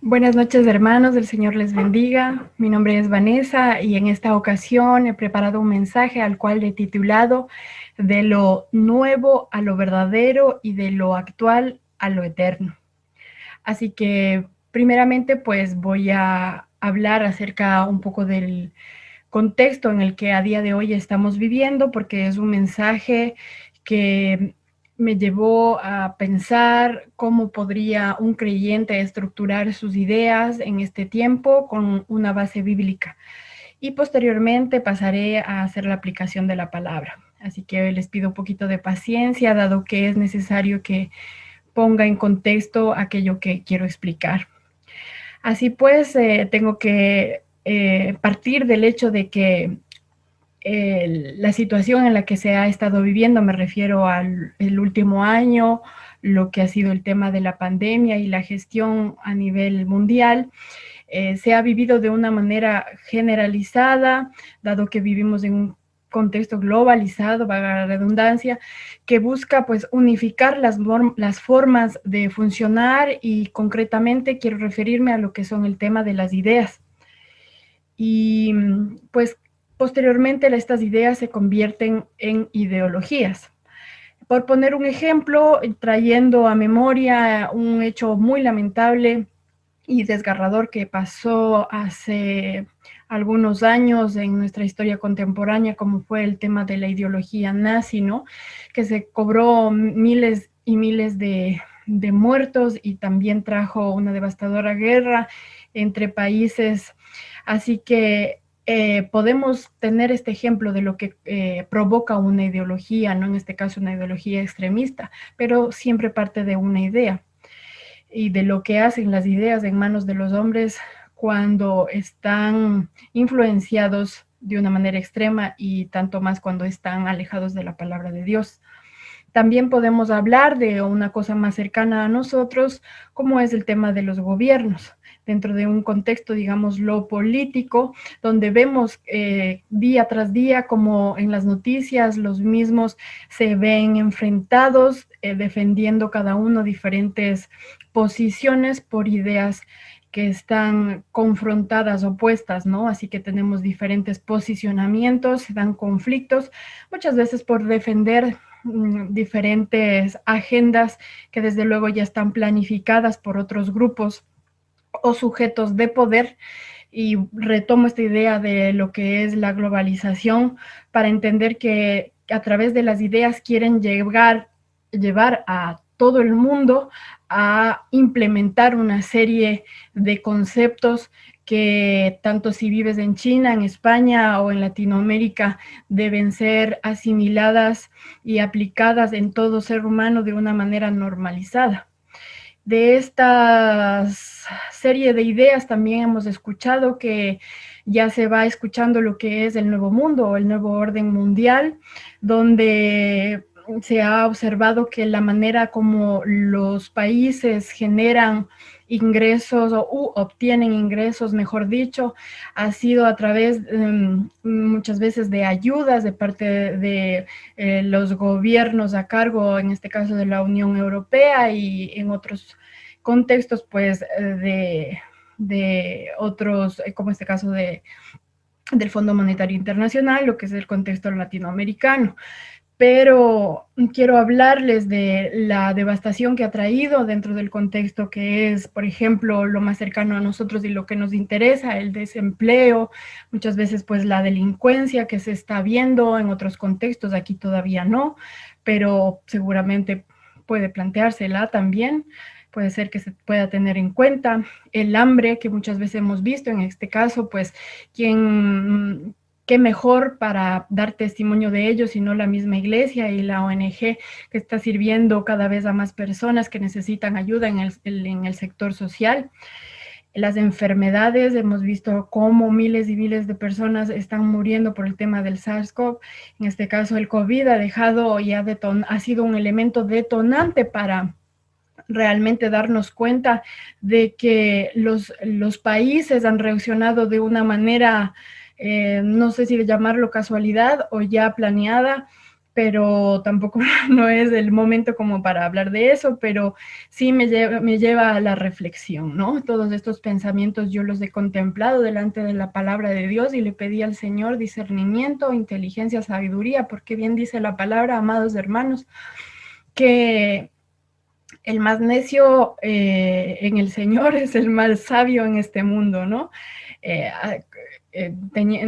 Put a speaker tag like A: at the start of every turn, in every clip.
A: Buenas noches, hermanos, el Señor les bendiga. Mi nombre es Vanessa y en esta ocasión he preparado un mensaje al cual he titulado De lo nuevo a lo verdadero y de lo actual a lo eterno. Así que primeramente pues voy a hablar acerca un poco del contexto en el que a día de hoy estamos viviendo, porque es un mensaje que me llevó a pensar cómo podría un creyente estructurar sus ideas en este tiempo con una base bíblica. Y posteriormente pasaré a hacer la aplicación de la palabra. Así que les pido un poquito de paciencia, dado que es necesario que ponga en contexto aquello que quiero explicar. Así pues, tengo que partir del hecho de que la situación en la que se ha estado viviendo, me refiero al el último año, lo que ha sido el tema de la pandemia y la gestión a nivel mundial, se ha vivido de una manera generalizada, dado que vivimos en un contexto globalizado, valga la redundancia, que busca pues unificar las formas de funcionar y concretamente quiero referirme a lo que son el tema de las ideas. Y pues posteriormente estas ideas se convierten en ideologías. Por poner un ejemplo, trayendo a memoria un hecho muy lamentable y desgarrador que pasó hace algunos años en nuestra historia contemporánea, como fue el tema de la ideología nazi, ¿no? Que se cobró miles y miles de muertos y también trajo una devastadora guerra entre países. Así que podemos tener este ejemplo de lo que provoca una ideología, ¿no? En este caso una ideología extremista, pero siempre parte de una idea y de lo que hacen las ideas en manos de los hombres cuando están influenciados de una manera extrema y tanto más cuando están alejados de la palabra de Dios. También podemos hablar de una cosa más cercana a nosotros, como es el tema de los gobiernos, dentro de un contexto, digamos, lo político, donde vemos día tras día como en las noticias los mismos se ven enfrentados, defendiendo cada uno diferentes posiciones por ideas que están confrontadas, opuestas, ¿no? Así que tenemos diferentes posicionamientos, se dan conflictos, muchas veces por defender diferentes agendas que desde luego ya están planificadas por otros grupos o sujetos de poder. Y retomo esta idea de lo que es la globalización para entender que a través de las ideas quieren llevar a todo el mundo a implementar una serie de conceptos que tanto si vives en China, en España o en Latinoamérica deben ser asimiladas y aplicadas en todo ser humano de una manera normalizada. De esta serie de ideas también hemos escuchado que ya se va escuchando lo que es el nuevo mundo o el nuevo orden mundial, donde se ha observado que la manera como los países generan ingresos o obtienen ingresos, mejor dicho, ha sido a través muchas veces de ayudas de parte de los gobiernos a cargo, en este caso de la Unión Europea y en otros contextos, pues, de otros, como este caso del Fondo Monetario Internacional, lo que es el contexto latinoamericano. Pero quiero hablarles de la devastación que ha traído dentro del contexto que es, por ejemplo, lo más cercano a nosotros y lo que nos interesa, el desempleo, muchas veces pues la delincuencia que se está viendo en otros contextos, aquí todavía no, pero seguramente puede planteársela también, puede ser que se pueda tener en cuenta, el hambre que muchas veces hemos visto, en este caso, pues, qué mejor para dar testimonio de ello, sino la misma iglesia y la ONG que está sirviendo cada vez a más personas que necesitan ayuda en el sector social. Las enfermedades, hemos visto cómo miles y miles de personas están muriendo por el tema del SARS-CoV. En este caso, el COVID ha dejado y ha sido un elemento detonante para realmente darnos cuenta de que los países han reaccionado de una manera, no sé si llamarlo casualidad o ya planeada, pero tampoco no es el momento como para hablar de eso, pero sí me lleva a la reflexión, ¿no? Todos estos pensamientos yo los he contemplado delante de la palabra de Dios y le pedí al Señor discernimiento, inteligencia, sabiduría, porque bien dice la palabra, amados hermanos, que el más necio en el Señor es el más sabio en este mundo, ¿no? Eh,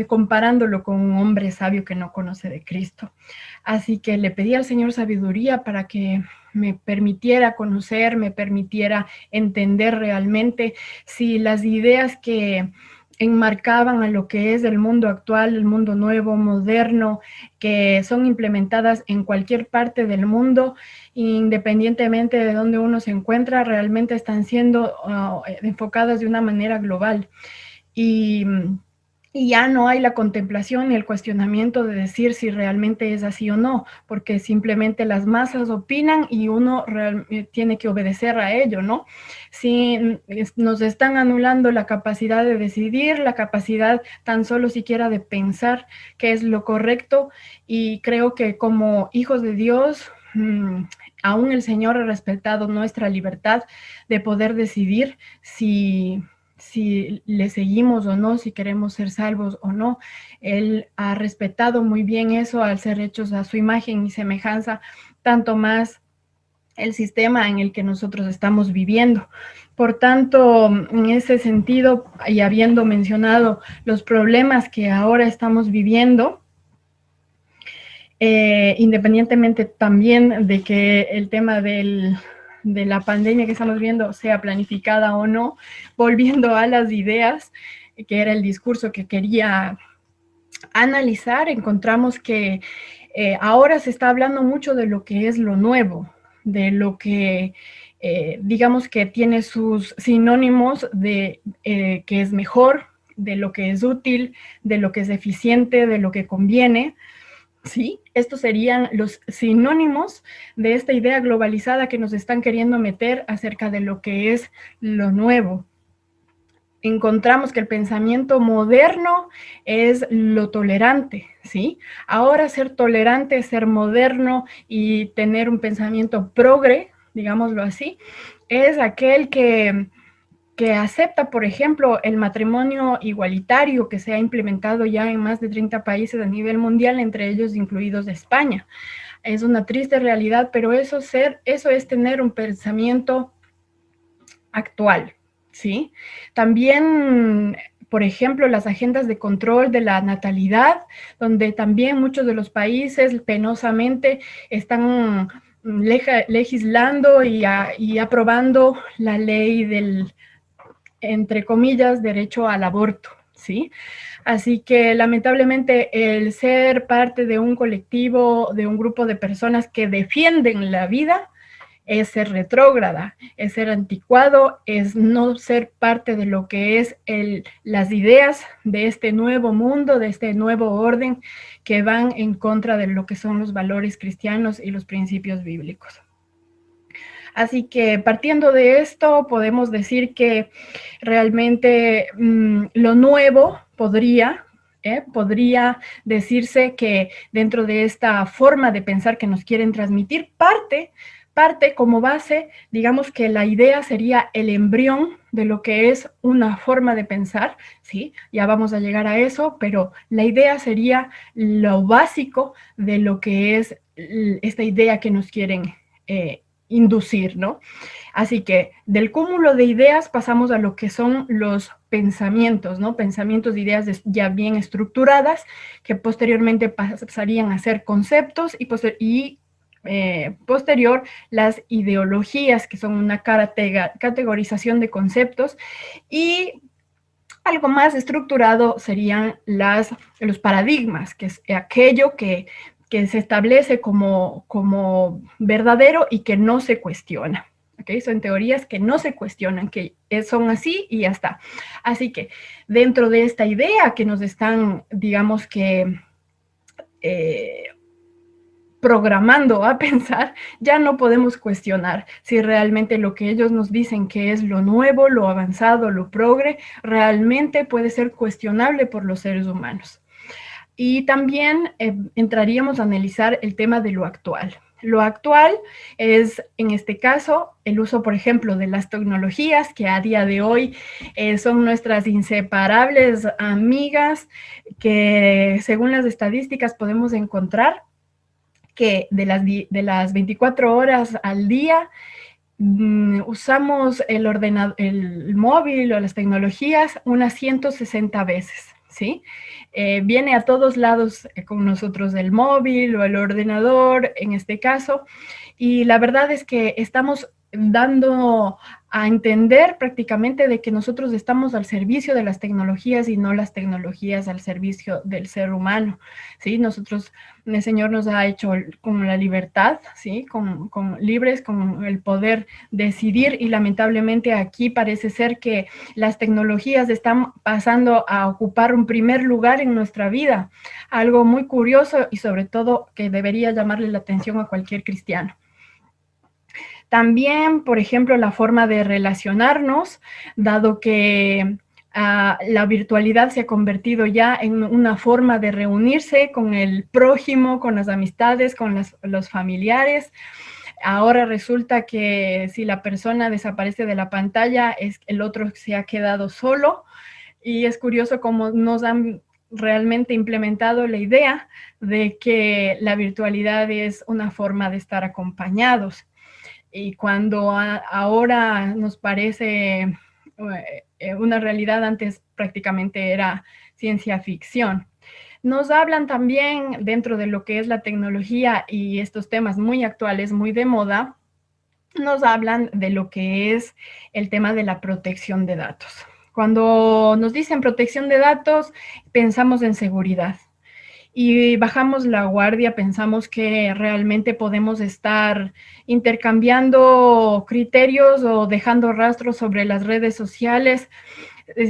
A: comparándolo con un hombre sabio que no conoce de Cristo. Así que le pedí al Señor sabiduría para que me permitiera conocer, me permitiera entender realmente si las ideas que enmarcaban a lo que es el mundo actual, el mundo nuevo, moderno, que son implementadas en cualquier parte del mundo, independientemente de donde uno se encuentra, realmente están siendo enfocadas de una manera global. Y ya no hay la contemplación ni el cuestionamiento de decir si realmente es así o no, porque simplemente las masas opinan y uno tiene que obedecer a ello, ¿no? Si nos están anulando la capacidad de decidir, la capacidad tan solo siquiera de pensar qué es lo correcto, y creo que como hijos de Dios, aún el Señor ha respetado nuestra libertad de poder decidir si le seguimos o no, si queremos ser salvos o no. Él ha respetado muy bien eso al ser hechos a su imagen y semejanza, tanto más el sistema en el que nosotros estamos viviendo. Por tanto, en ese sentido, y habiendo mencionado los problemas que ahora estamos viviendo, independientemente también de que el tema de la pandemia que estamos viendo sea planificada o no, volviendo a las ideas, que era el discurso que quería analizar, encontramos que ahora se está hablando mucho de lo que es lo nuevo, de lo que digamos que tiene sus sinónimos de que es mejor, de lo que es útil, de lo que es eficiente, de lo que conviene. Sí, estos serían los sinónimos de esta idea globalizada que nos están queriendo meter acerca de lo que es lo nuevo. Encontramos que el pensamiento moderno es lo tolerante, ¿sí? Ahora ser tolerante, ser moderno y tener un pensamiento progre, digámoslo así, es aquel que acepta, por ejemplo, el matrimonio igualitario que se ha implementado ya en más de 30 países a nivel mundial, entre ellos incluidos España. Es una triste realidad, pero eso es tener un pensamiento actual, ¿sí? También, por ejemplo, las agendas de control de la natalidad, donde también muchos de los países penosamente están legislando y aprobando la ley del, entre comillas, derecho al aborto, ¿sí? Así que lamentablemente el ser parte de un colectivo, de un grupo de personas que defienden la vida, es ser retrógrada, es ser anticuado, es no ser parte de lo que es las ideas de este nuevo mundo, de este nuevo orden que van en contra de lo que son los valores cristianos y los principios bíblicos. Así que partiendo de esto, podemos decir que realmente lo nuevo podría decirse que dentro de esta forma de pensar que nos quieren transmitir, parte como base, digamos que la idea sería el embrión de lo que es una forma de pensar, ¿sí? Ya vamos a llegar a eso, pero la idea sería lo básico de lo que es esta idea que nos quieren inducir, ¿no? Así que del cúmulo de ideas pasamos a lo que son los pensamientos, ¿no? Pensamientos de ideas ya bien estructuradas que posteriormente pasarían a ser conceptos y posterior las ideologías, que son una categorización de conceptos, y algo más estructurado serían los paradigmas, que es aquello que se establece como verdadero y que no se cuestiona. ¿Okay? Son teorías que no se cuestionan, que son así y ya está. Así que dentro de esta idea que nos están, digamos que, programando a pensar, ya no podemos cuestionar si realmente lo que ellos nos dicen que es lo nuevo, lo avanzado, lo progre, realmente puede ser cuestionable por los seres humanos. Y también entraríamos a analizar el tema de lo actual. Lo actual es, en este caso, el uso, por ejemplo, de las tecnologías que a día de hoy son nuestras inseparables amigas, que según las estadísticas podemos encontrar que de las 24 horas al día usamos el móvil o las tecnologías unas 160 veces, ¿sí? Viene a todos lados con nosotros el móvil o el ordenador, en este caso, y la verdad es que estamos dando a entender prácticamente de que nosotros estamos al servicio de las tecnologías y no las tecnologías al servicio del ser humano, ¿sí? Nosotros, el Señor nos ha hecho con la libertad, ¿sí? Libres, con el poder decidir, y lamentablemente aquí parece ser que las tecnologías están pasando a ocupar un primer lugar en nuestra vida, algo muy curioso y sobre todo que debería llamarle la atención a cualquier cristiano. También, por ejemplo, la forma de relacionarnos, dado que la virtualidad se ha convertido ya en una forma de reunirse con el prójimo, con las amistades, con los familiares. Ahora resulta que si la persona desaparece de la pantalla, el otro se ha quedado solo, y es curioso cómo nos han realmente implementado la idea de que la virtualidad es una forma de estar acompañados. Y cuando ahora nos parece una realidad, antes prácticamente era ciencia ficción. Nos hablan también dentro de lo que es la tecnología y estos temas muy actuales, muy de moda, nos hablan de lo que es el tema de la protección de datos. Cuando nos dicen protección de datos, pensamos en seguridad. Y bajamos la guardia, pensamos que realmente podemos estar intercambiando criterios o dejando rastros sobre las redes sociales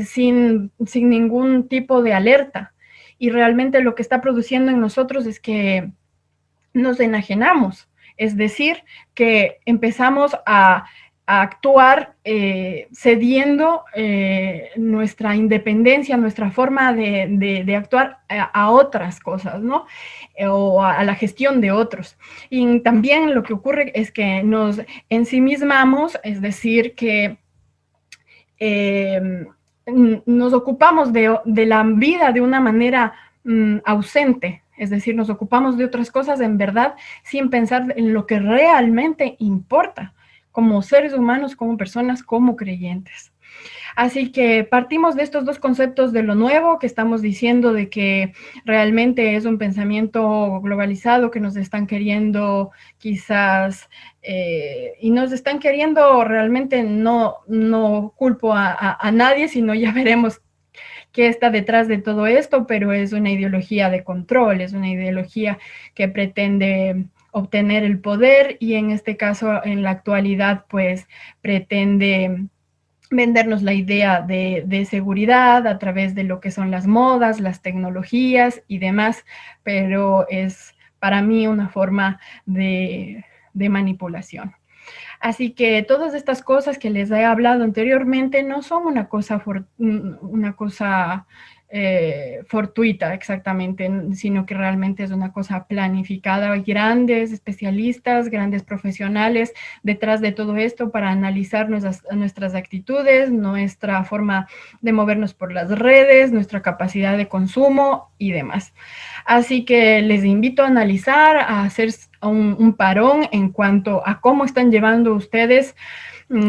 A: sin ningún tipo de alerta. Y realmente lo que está produciendo en nosotros es que nos enajenamos, es decir, que empezamos a actuar cediendo nuestra independencia, nuestra forma de actuar a otras cosas, ¿no? O a la gestión de otros. Y también lo que ocurre es que nos ensimismamos, es decir, que nos ocupamos de la vida de una manera ausente, es decir, nos ocupamos de otras cosas en verdad sin pensar en lo que realmente importa como seres humanos, como personas, como creyentes. Así que partimos de estos dos conceptos de lo nuevo, que estamos diciendo de que realmente es un pensamiento globalizado que nos están queriendo quizás, y nos están queriendo realmente, no culpo a nadie, sino ya veremos qué está detrás de todo esto, pero es una ideología de control, es una ideología que pretende obtener el poder, y en este caso, en la actualidad, pues pretende vendernos la idea de seguridad a través de lo que son las modas, las tecnologías y demás, pero es para mí una forma de manipulación. Así que todas estas cosas que les he hablado anteriormente no son una cosa fortuita exactamente, sino que realmente es una cosa planificada. Hay grandes especialistas, grandes profesionales detrás de todo esto para analizar nuestras actitudes, nuestra forma de movernos por las redes, nuestra capacidad de consumo y demás. Así que les invito a analizar, a hacer un parón en cuanto a cómo están llevando ustedes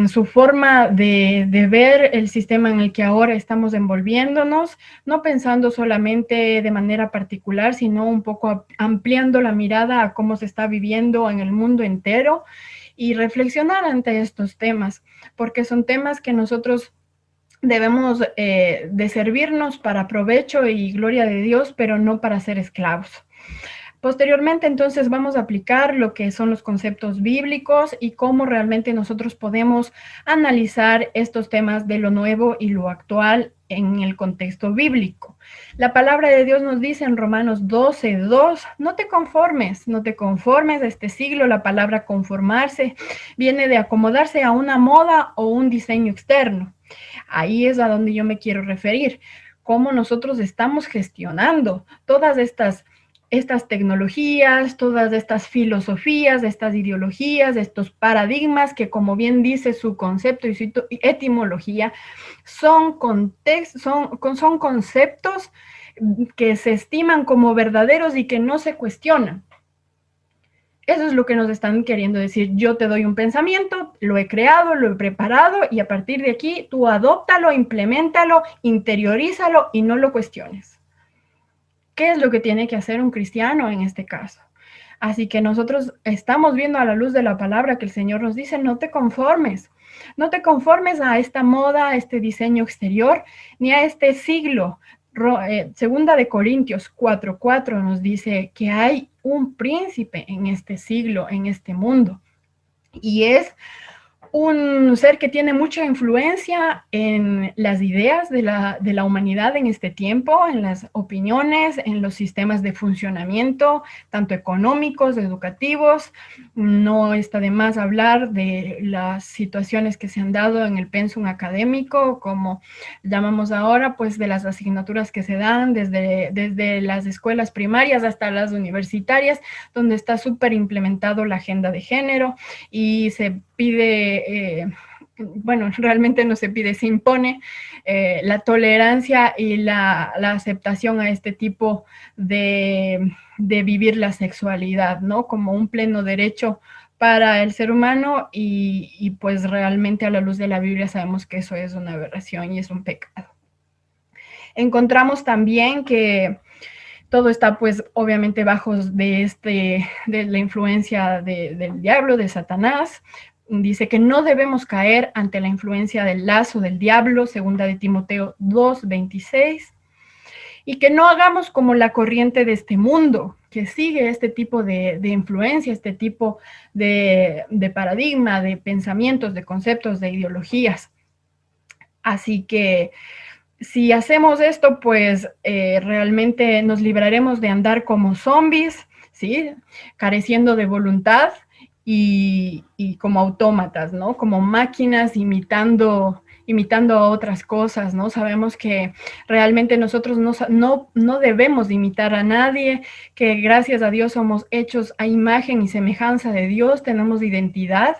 A: su forma de ver el sistema en el que ahora estamos envolviéndonos, no pensando solamente de manera particular, sino un poco ampliando la mirada a cómo se está viviendo en el mundo entero, y reflexionar ante estos temas, porque son temas que nosotros debemos de servirnos para provecho y gloria de Dios, pero no para ser esclavos. Posteriormente, entonces, vamos a aplicar lo que son los conceptos bíblicos y cómo realmente nosotros podemos analizar estos temas de lo nuevo y lo actual en el contexto bíblico. La palabra de Dios nos dice en Romanos 12:2, no te conformes a este siglo. La palabra conformarse viene de acomodarse a una moda o un diseño externo. Ahí es a donde yo me quiero referir. cómo nosotros estamos gestionando todas estas tecnologías, todas estas filosofías, estas ideologías, estos paradigmas que, como bien dice su concepto y su etimología, son conceptos que se estiman como verdaderos y que no se cuestionan. Eso es lo que nos están queriendo decir. Yo te doy un pensamiento, lo he creado, lo he preparado y a partir de aquí tú adóptalo, implementalo, interiorízalo y no lo cuestiones. ¿Qué es lo que tiene que hacer un cristiano en este caso? Así que nosotros estamos viendo a la luz de la palabra que el Señor nos dice, no te conformes. No te conformes a esta moda, a este diseño exterior, ni a este siglo. Segunda de Corintios 4:4 nos dice que hay un príncipe en este siglo, en este mundo. Y es un ser que tiene mucha influencia en las ideas de la humanidad en este tiempo, en las opiniones, en los sistemas de funcionamiento, tanto económicos, educativos. No está de más hablar de las situaciones que se han dado en el pensum académico, como llamamos ahora, pues de las asignaturas que se dan desde las escuelas primarias hasta las universitarias, donde está súper implementado la agenda de género y se pide, bueno, realmente no se pide, se impone la tolerancia y la aceptación a este tipo de vivir la sexualidad, ¿no? Como un pleno derecho para el ser humano y pues realmente a la luz de la Biblia sabemos que eso es una aberración y es un pecado. Encontramos también que todo está pues obviamente bajo de la influencia del diablo, de Satanás. Dice que no debemos caer ante la influencia del lazo del diablo, segunda de Timoteo 2:26, y que no hagamos como la corriente de este mundo, que sigue este tipo de influencia, este tipo de paradigma, de pensamientos, de conceptos, de ideologías. Así que si hacemos esto, pues realmente nos libraremos de andar como zombies, ¿sí? Careciendo de voluntad y como autómatas, ¿no? Como máquinas imitando a otras cosas, ¿no? Sabemos que realmente nosotros no debemos imitar a nadie, que gracias a Dios somos hechos a imagen y semejanza de Dios, tenemos identidad,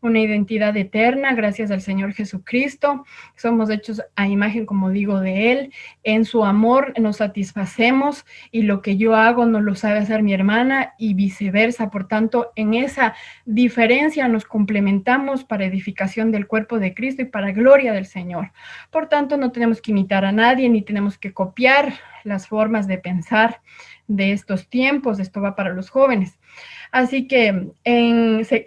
A: una identidad eterna gracias al Señor Jesucristo. Somos hechos a imagen, como digo, de Él. En su amor nos satisfacemos y lo que yo hago no lo sabe hacer mi hermana y viceversa. Por tanto, en esa diferencia nos complementamos para edificación del cuerpo de Cristo y para gloria del Señor. Por tanto, no tenemos que imitar a nadie ni tenemos que copiar las formas de pensar de estos tiempos. Esto va para los jóvenes. Así que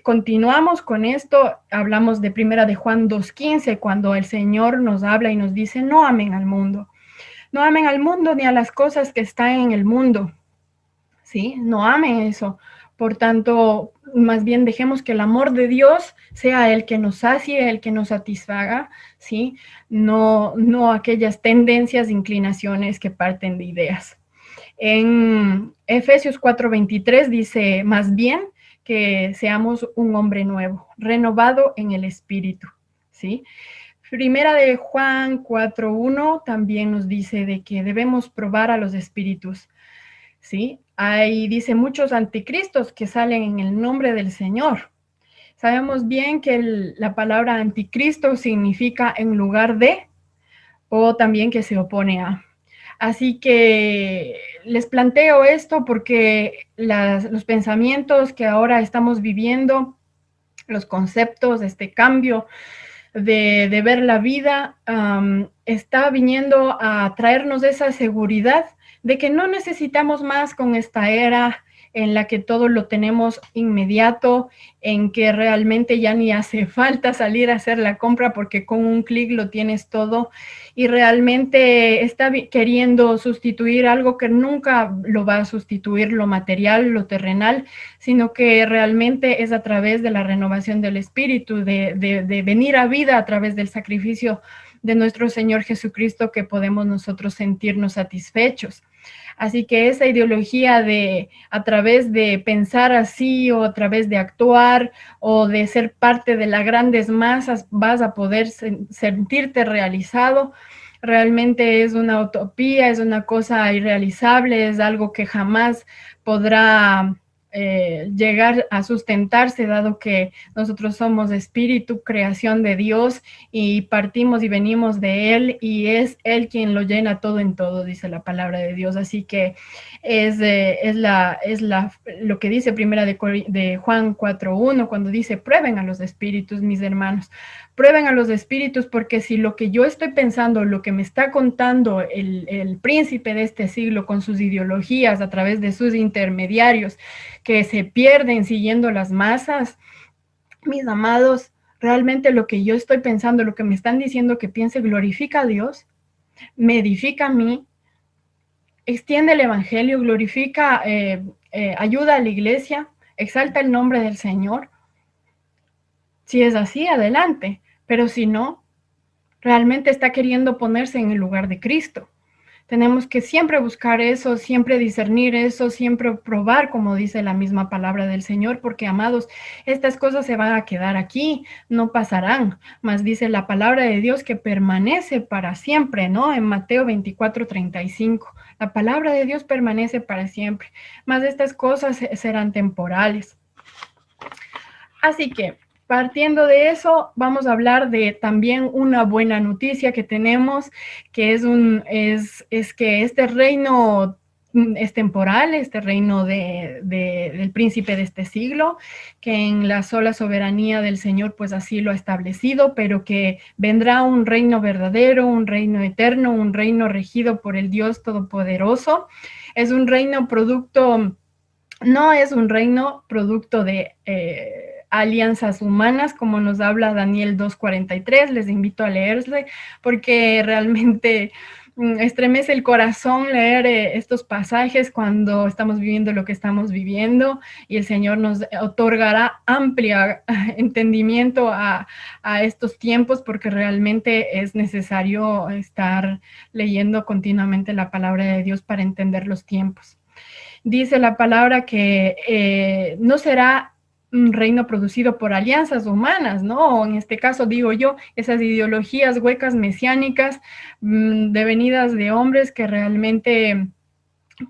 A: continuamos con esto, hablamos de primera de Juan 2:15, cuando el Señor nos habla y nos dice, no amen al mundo ni a las cosas que están en el mundo, ¿sí? No amen eso. Por tanto, más bien dejemos que el amor de Dios sea el que nos sacie, el que nos satisfaga, ¿sí? No aquellas tendencias, inclinaciones que parten de ideas. En Efesios 4:23 dice, más bien que seamos un hombre nuevo, renovado en el espíritu, ¿sí? Primera de Juan 4:1 también nos dice de que debemos probar a los espíritus, ¿sí? Ahí dice muchos anticristos que salen en el nombre del Señor. Sabemos bien que la palabra anticristo significa en lugar de, o también que se opone a. Así que les planteo esto porque los pensamientos que ahora estamos viviendo, los conceptos, este cambio de ver la vida, está viniendo a traernos esa seguridad de que no necesitamos más con esta era en la que todo lo tenemos inmediato, en que realmente ya ni hace falta salir a hacer la compra porque con un clic lo tienes todo y realmente está queriendo sustituir algo que nunca lo va a sustituir, lo material, lo terrenal, sino que realmente es a través de la renovación del espíritu, de venir a vida a través del sacrificio de nuestro Señor Jesucristo que podemos nosotros sentirnos satisfechos. Así que esa ideología de a través de pensar así o a través de actuar o de ser parte de las grandes masas vas a poder sentirte realizado, realmente es una utopía, es una cosa irrealizable, es algo que jamás podrá llegar a sustentarse, dado que nosotros somos espíritu, creación de Dios, y partimos y venimos de Él, y es Él quien lo llena todo en todo, dice la palabra de Dios. Así que lo que dice primera de Juan 4:1, cuando dice: prueben a los espíritus, mis hermanos, prueben a los espíritus, porque si lo que yo estoy pensando, lo que me está contando el príncipe de este siglo con sus ideologías a través de sus intermediarios, que se pierden siguiendo las masas, mis amados, realmente lo que yo estoy pensando, lo que me están diciendo que piense, glorifica a Dios, me edifica a mí, extiende el evangelio, glorifica, ayuda a la iglesia, exalta el nombre del Señor. Si es así, adelante, pero si no, realmente está queriendo ponerse en el lugar de Cristo. Tenemos que siempre buscar eso, siempre discernir eso, siempre probar, como dice la misma palabra del Señor, porque, amados, estas cosas se van a quedar aquí, no pasarán, mas dice la palabra de Dios que permanece para siempre, ¿no? En Mateo 24:35, la palabra de Dios permanece para siempre, mas estas cosas serán temporales. Así que, partiendo de eso, vamos a hablar de también una buena noticia que tenemos, que es que este reino es temporal, este reino del príncipe de este siglo, que en la sola soberanía del Señor pues así lo ha establecido, pero que vendrá un reino verdadero, un reino eterno, un reino regido por el Dios Todopoderoso. Es un reino producto, no es un reino producto de alianzas humanas, como nos habla Daniel 2:43. Les invito a leerle, porque realmente estremece el corazón leer estos pasajes cuando estamos viviendo lo que estamos viviendo, y el Señor nos otorgará amplio entendimiento a estos tiempos, porque realmente es necesario estar leyendo continuamente la palabra de Dios para entender los tiempos. Dice la palabra que no será un reino producido por alianzas humanas, ¿no? O en este caso, digo yo, esas ideologías huecas mesiánicas devenidas de hombres que realmente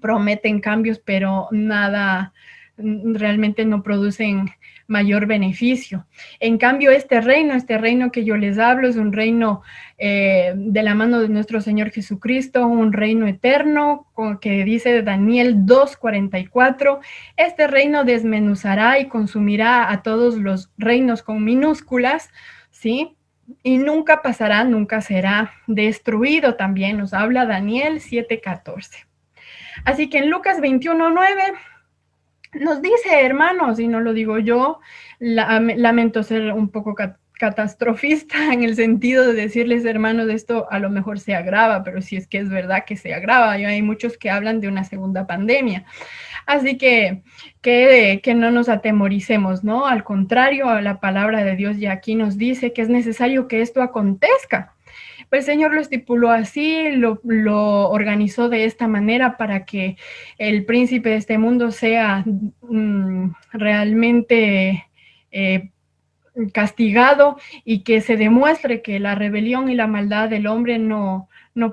A: prometen cambios, pero nada, realmente no producen mayor beneficio. En cambio, este reino que yo les hablo, es un reino de la mano de nuestro Señor Jesucristo, un reino eterno, que dice Daniel 2:44, este reino desmenuzará y consumirá a todos los reinos con minúsculas, ¿sí? Y nunca pasará, nunca será destruido. También nos habla Daniel 7:14. Así que en Lucas 21:9 nos dice, hermanos, y no lo digo yo, lamento ser un poco catastrofista en el sentido de decirles, hermanos, esto a lo mejor se agrava, pero si es que es verdad que se agrava, y hay muchos que hablan de una segunda pandemia. Así que no nos atemoricemos, ¿no? Al contrario, la palabra de Dios ya aquí nos dice que es necesario que esto acontezca. El Señor lo estipuló así, lo organizó de esta manera para que el príncipe de este mundo sea realmente castigado, y que se demuestre que la rebelión y la maldad del hombre no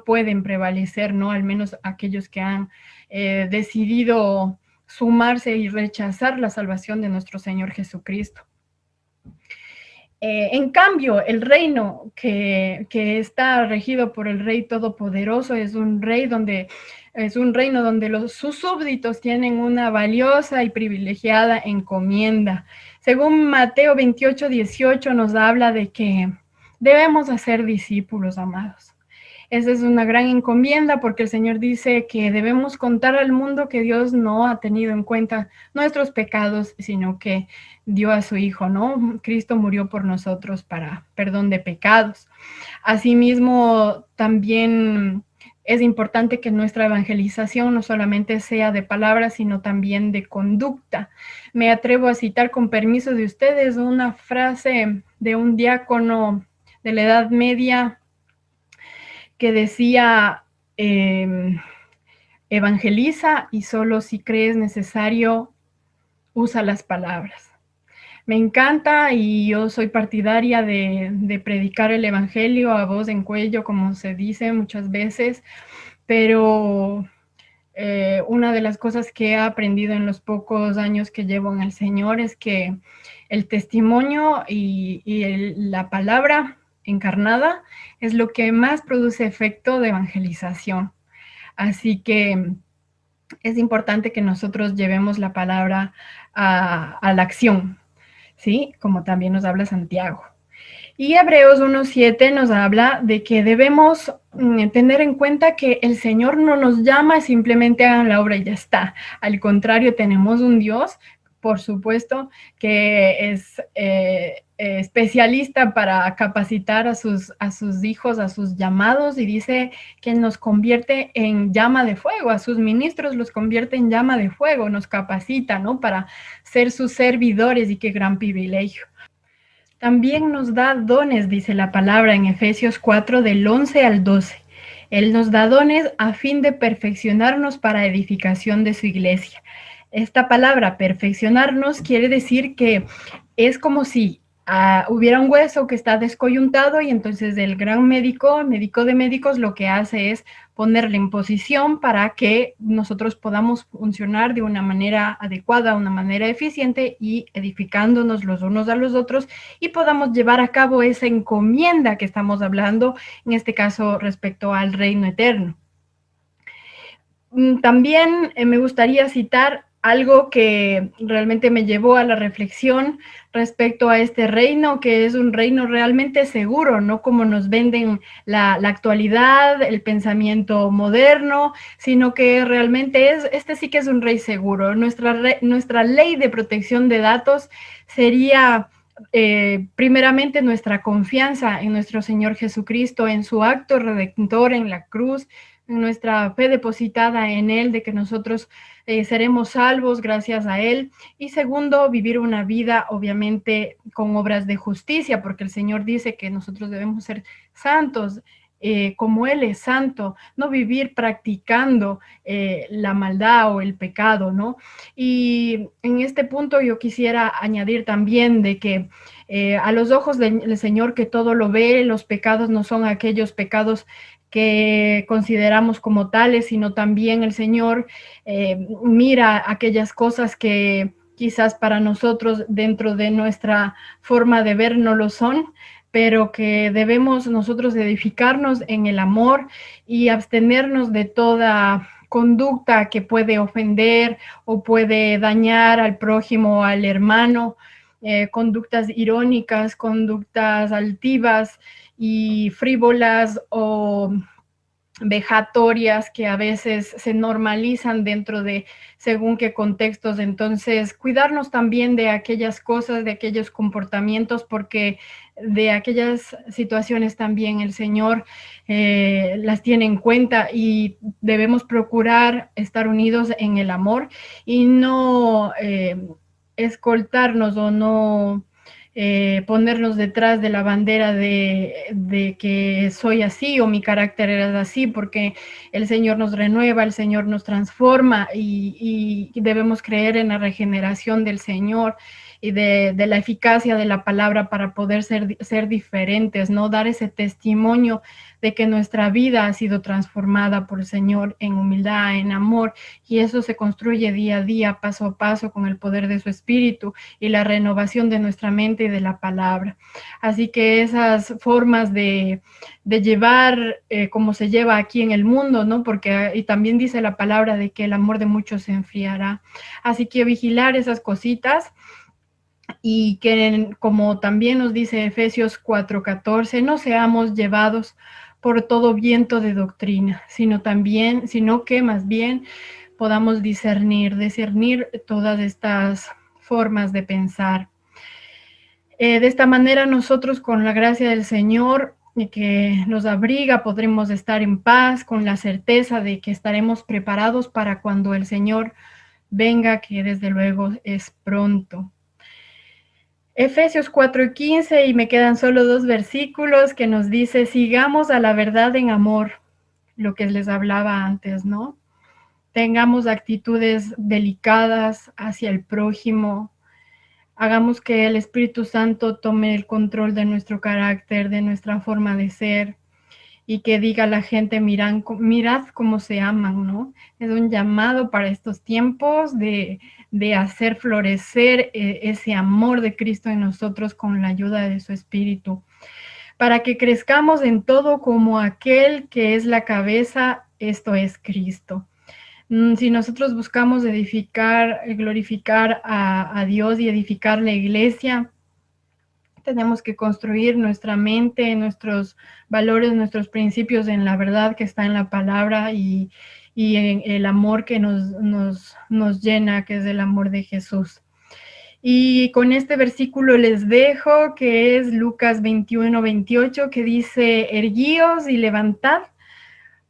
A: pueden prevalecer, ¿no? Al menos aquellos que han decidido sumarse y rechazar la salvación de nuestro Señor Jesucristo. En cambio, el reino que está regido por el Rey Todopoderoso es un reino donde sus súbditos tienen una valiosa y privilegiada encomienda. Según Mateo 28:18 nos habla de que debemos hacer discípulos, amados. Esa es una gran encomienda, porque el Señor dice que debemos contar al mundo que Dios no ha tenido en cuenta nuestros pecados, sino que dio a su Hijo, ¿no? Cristo murió por nosotros para perdón de pecados. Asimismo, también es importante que nuestra evangelización no solamente sea de palabras, sino también de conducta. Me atrevo a citar, con permiso de ustedes, una frase de un diácono de la Edad Media que decía: evangeliza, y solo si crees necesario usa las palabras. Me encanta y yo soy partidaria de predicar el evangelio a voz en cuello, como se dice muchas veces, pero una de las cosas que he aprendido en los pocos años que llevo en el Señor es que el testimonio y la palabra encarnada es lo que más produce efecto de evangelización. Así que es importante que nosotros llevemos la palabra a la acción, ¿sí? Como también nos habla Santiago. Y Hebreos 1:7 nos habla de que debemos tener en cuenta que el Señor no nos llama simplemente hagan la obra y ya está. Al contrario, tenemos un Dios, por supuesto, que es especialista para capacitar a sus hijos, a sus llamados, y dice que nos convierte en llama de fuego, a sus ministros los convierte en llama de fuego, nos capacita, ¿no? Para ser sus servidores, y qué gran privilegio. También nos da dones, dice la palabra en Efesios 4, del 11 al 12. Él nos da dones a fin de perfeccionarnos para edificación de su iglesia. Esta palabra, perfeccionarnos, quiere decir que es como si hubiera un hueso que está descoyuntado y entonces el gran médico de médicos, lo que hace es ponerle en posición para que nosotros podamos funcionar de una manera adecuada, una manera eficiente y edificándonos los unos a los otros y podamos llevar a cabo esa encomienda que estamos hablando, en este caso respecto al reino eterno. También me gustaría citar algo que realmente me llevó a la reflexión respecto a este reino, que es un reino realmente seguro, no como nos venden la actualidad, el pensamiento moderno, sino que realmente este sí que es un rey seguro. Nuestra ley de protección de datos sería primeramente nuestra confianza en nuestro Señor Jesucristo, en su acto redentor en la cruz, nuestra fe depositada en Él, de que nosotros seremos salvos gracias a Él. Y segundo, vivir una vida obviamente con obras de justicia, porque el Señor dice que nosotros debemos ser santos, como Él es santo, no vivir practicando la maldad o el pecado, ¿no? Y en este punto yo quisiera añadir también de que a los ojos del Señor, que todo lo ve, los pecados no son aquellos pecados que consideramos como tales, sino también el Señor mira aquellas cosas que quizás para nosotros dentro de nuestra forma de ver no lo son, pero que debemos nosotros edificarnos en el amor y abstenernos de toda conducta que puede ofender o puede dañar al prójimo o al hermano, conductas irónicas, conductas altivas y frívolas o vejatorias que a veces se normalizan dentro de según qué contextos. Entonces, cuidarnos también de aquellas cosas, de aquellos comportamientos, porque de aquellas situaciones también el Señor las tiene en cuenta y debemos procurar estar unidos en el amor y no escoltarnos o no ponernos detrás de la bandera de que soy así o mi carácter es así, porque el Señor nos renueva, el Señor nos transforma y debemos creer en la regeneración del Señor y de la eficacia de la palabra para poder ser diferentes, ¿no? Dar ese testimonio de que nuestra vida ha sido transformada por el Señor en humildad, en amor, y eso se construye día a día, paso a paso, con el poder de su Espíritu y la renovación de nuestra mente y de la palabra. Así que esas formas de llevar como se lleva aquí en el mundo, ¿no? Porque y también dice la palabra de que el amor de muchos se enfriará. Así que vigilar esas cositas y que, como también nos dice Efesios 4:14, no seamos llevados por todo viento de doctrina, sino que más bien podamos discernir todas estas formas de pensar. De esta manera nosotros, con la gracia del Señor que nos abriga, podremos estar en paz, con la certeza de que estaremos preparados para cuando el Señor venga, que desde luego es pronto. Efesios 4:15, y me quedan solo 2 versículos que nos dice: sigamos a la verdad en amor, lo que les hablaba antes, ¿no? Tengamos actitudes delicadas hacia el prójimo, Hagamos que el Espíritu Santo tome el control de nuestro carácter, de nuestra forma de ser, y que diga a la gente, mirad cómo se aman, ¿no? Es un llamado para estos tiempos de hacer florecer ese amor de Cristo en nosotros con la ayuda de su Espíritu, para que crezcamos en todo como aquel que es la cabeza, esto es Cristo. Si nosotros buscamos edificar, glorificar a Dios y edificar la iglesia, tenemos que construir nuestra mente, nuestros valores, nuestros principios en la verdad que está en la palabra y en el amor que nos llena, que es el amor de Jesús. Y con este versículo les dejo, que es Lucas 21-28, que dice, erguíos y levantad,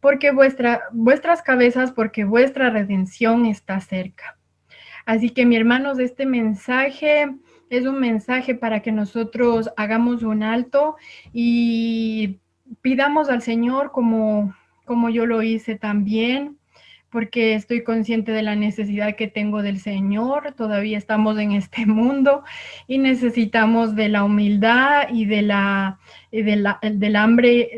A: porque vuestras cabezas, porque vuestra redención está cerca. Así que, mis hermanos, este mensaje es un mensaje para que nosotros hagamos un alto y pidamos al Señor como yo lo hice también, porque estoy consciente de la necesidad que tengo del Señor. Todavía estamos en este mundo y necesitamos de la humildad y del hambre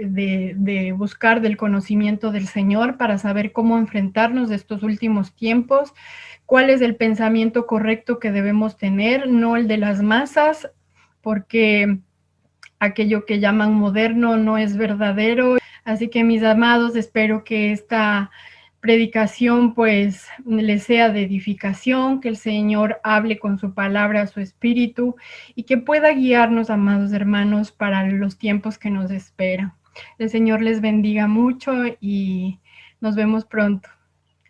A: de buscar del conocimiento del Señor para saber cómo enfrentarnos de estos últimos tiempos, cuál es el pensamiento correcto que debemos tener, no el de las masas, porque aquello que llaman moderno no es verdadero. Así que, mis amados, espero que esta predicación pues les sea de edificación, que el Señor hable con su palabra a su espíritu y que pueda guiarnos, amados hermanos, para los tiempos que nos esperan. El Señor les bendiga mucho y nos vemos pronto.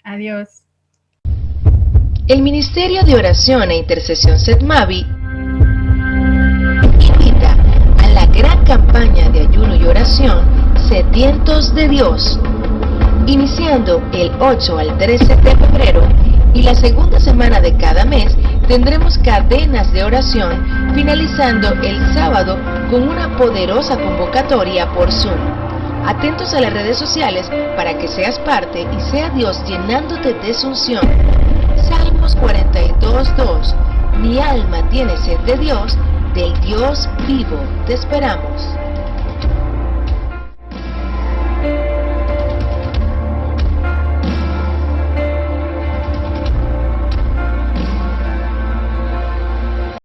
A: Adiós.
B: El Ministerio de Oración e Intercesión SETMAVI invita a la gran campaña de ayuno y oración Sedientos de Dios, iniciando el 8 al 13 de febrero, y la segunda semana de cada mes tendremos cadenas de oración, finalizando el sábado con una poderosa convocatoria por Zoom. Atentos a las redes sociales para que seas parte y sea Dios llenándote de su unción. Salmos 42:2. Mi alma tiene sed de Dios, del Dios vivo. Te esperamos.